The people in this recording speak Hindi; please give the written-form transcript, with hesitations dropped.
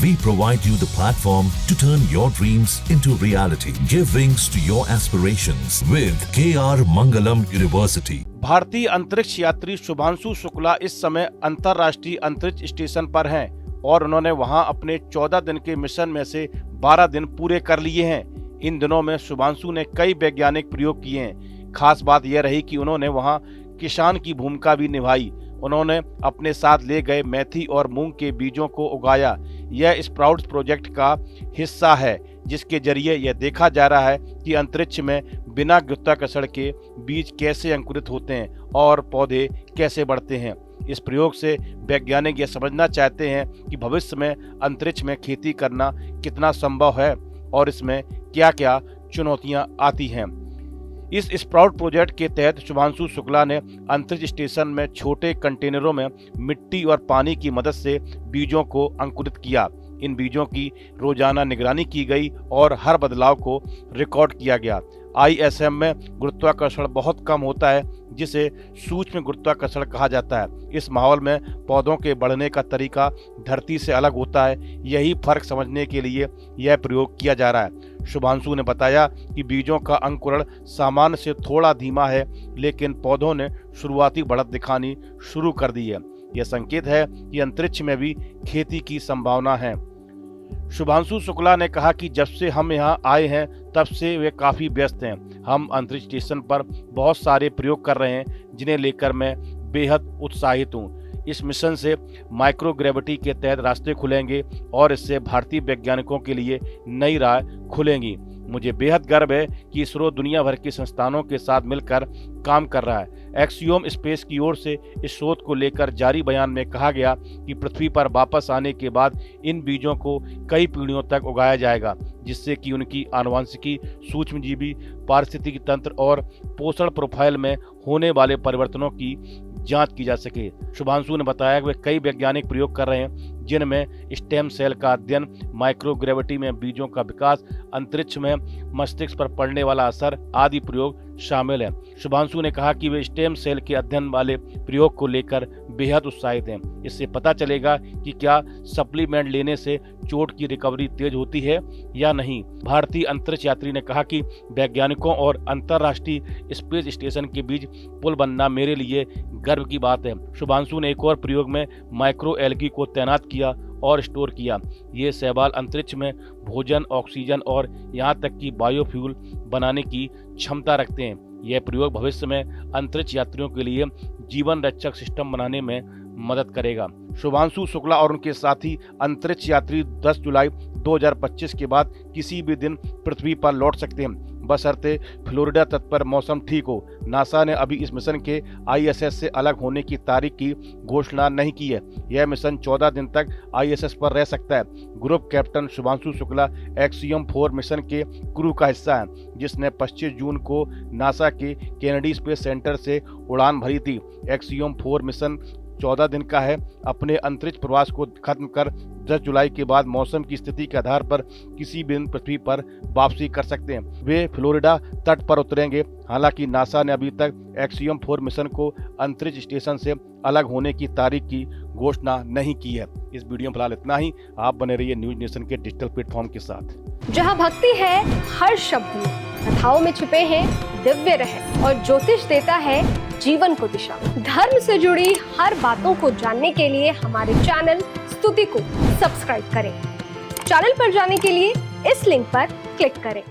We provide you the platform to turn your dreams into reality. Give wings to your aspirations with KR Mangalam University. भारतीय अंतरिक्ष यात्री शुभांशु शुक्ला इस समय अंतर्राष्ट्रीय अंतरिक्ष स्टेशन पर हैं और उन्होंने वहां अपने 14 दिन के मिशन में से 12 दिन पूरे कर लिए हैं। इन दिनों में शुभांशु ने कई वैज्ञानिक प्रयोग किए हैं। खास बात यह रही कि उन्होंने वहां किसान की भूमिका भी निभाई। उन्होंने अपने साथ ले गए मेथी और मूंग के बीजों को उगाया। यह स्प्राउट्स प्रोजेक्ट का हिस्सा है, जिसके जरिए यह देखा जा रहा है कि अंतरिक्ष में बिना गुरुत्वाकर्षण के बीज कैसे अंकुरित होते हैं और पौधे कैसे बढ़ते हैं। इस प्रयोग से वैज्ञानिक यह समझना चाहते हैं कि भविष्य में अंतरिक्ष में खेती करना कितना संभव है और इसमें क्या क्या चुनौतियां आती हैं। इस स्प्राउट प्रोजेक्ट के तहत शुभांशु शुक्ला ने अंतरिक्ष स्टेशन में छोटे कंटेनरों में मिट्टी और पानी की मदद से बीजों को अंकुरित किया। इन बीजों की रोजाना निगरानी की गई और हर बदलाव को रिकॉर्ड किया गया। ISM में गुरुत्वाकर्षण बहुत कम होता है, जिसे सूक्ष्म गुरुत्वाकर्षण कहा जाता है। इस माहौल में पौधों के बढ़ने का तरीका धरती से अलग होता है। यही फर्क समझने के लिए यह प्रयोग किया जा रहा है। शुभांशु ने बताया कि बीजों का अंकुरण सामान्य से थोड़ा धीमा है, लेकिन पौधों ने शुरुआती बढ़त दिखानी शुरू कर दी है। यह संकेत है कि अंतरिक्ष में भी खेती की संभावना है। शुभांशु शुक्ला ने कहा कि जब से हम यहाँ आए हैं तब से वे काफ़ी व्यस्त हैं। हम अंतरिक्ष स्टेशन पर बहुत सारे प्रयोग कर रहे हैं, जिन्हें लेकर मैं बेहद उत्साहित हूँ। इस मिशन से माइक्रोग्रेविटी के तहत रास्ते खुलेंगे और इससे भारतीय वैज्ञानिकों के लिए नई राह खुलेंगी। मुझे बेहद गर्व है कि इसरो दुनिया भर के संस्थानों के साथ मिलकर काम कर रहा है। एक्सियोम स्पेस की ओर से इस शोध को लेकर जारी बयान में कहा गया कि पृथ्वी पर वापस आने के बाद इन बीजों को कई पीढ़ियों तक उगाया जाएगा, जिससे कि उनकी आनुवंशिकी, सूक्ष्मजीवी, पारिस्थितिकी तंत्र और पोषण प्रोफाइल में होने वाले परिवर्तनों की जांच की जा सके। शुभांशु ने बताया कि वे कई वैज्ञानिक प्रयोग कर रहे हैं, जिनमें स्टेम सेल का अध्ययन, माइक्रोग्रेविटी में बीजों का विकास, अंतरिक्ष में मस्तिष्क पर पड़ने वाला असर आदि प्रयोग शामिल हैं। शुभांशु ने कहा कि वे स्टेम सेल के अध्ययन वाले प्रयोग को लेकर बेहद उत्साहित हैं। इससे पता चलेगा कि क्या सप्लीमेंट लेने से चोट की रिकवरी तेज होती है या नहीं। भारतीय अंतरिक्ष यात्री ने कहा कि वैज्ञानिकों और अंतर्राष्ट्रीय स्पेस स्टेशन के बीच पुल बनना मेरे लिए गर्व की बात है। शुभांशु ने एक और प्रयोग में माइक्रो एल्गी को तैनात किया और स्टोर किया। ये शैवाल अंतरिक्ष में भोजन, ऑक्सीजन और यहाँ तक कि बायोफ्यूल बनाने की क्षमता रखते हैं। यह प्रयोग भविष्य में अंतरिक्ष यात्रियों के लिए जीवन रक्षक सिस्टम बनाने में मदद करेगा। शुभांशु शुक्ला और उनके साथी अंतरिक्ष यात्री 10 जुलाई 2025 के बाद किसी भी दिन पृथ्वी पर लौट सकते हैं, बशर्ते फ्लोरिडा तट पर मौसम ठीक हो। नासा ने अभी इस मिशन के ISS से अलग होने की तारीख की घोषणा नहीं की है। यह मिशन 14 दिन तक ISS पर रह सकता है। Group captain Shubhanshu Shukla axiom 4 mission के क्रू का हिस्सा है, जिसने 25 जून को नासा के केनेडी स्पेस सेंटर से उड़ान भरी थी। एक्सियम 4 मिशन 14 दिन का है। अपने अंतरिक्ष प्रवास को खत्म कर 10 जुलाई के बाद मौसम की स्थिति के आधार पर किसी भी दिन पृथ्वी पर वापसी कर सकते हैं। वे फ्लोरिडा तट पर उतरेंगे। हालांकि नासा ने अभी तक एक्सियम 4 मिशन को अंतरिक्ष स्टेशन से अलग होने की तारीख की घोषणा नहीं की है। इस वीडियो में फिलहाल इतना ही। आप बने रहिए न्यूज नेशन के डिजिटल प्लेटफॉर्म के साथ। जहां भक्ति है हर शब्द में, कथाओं में छुपे हैं दिव्य रहस्य और ज्योतिष देता है जीवन को दिशा। धर्म से जुड़ी हर बातों को जानने के लिए हमारे चैनल स्तुति को सब्सक्राइब करें। चैनल पर जाने के लिए इस लिंक पर क्लिक करें।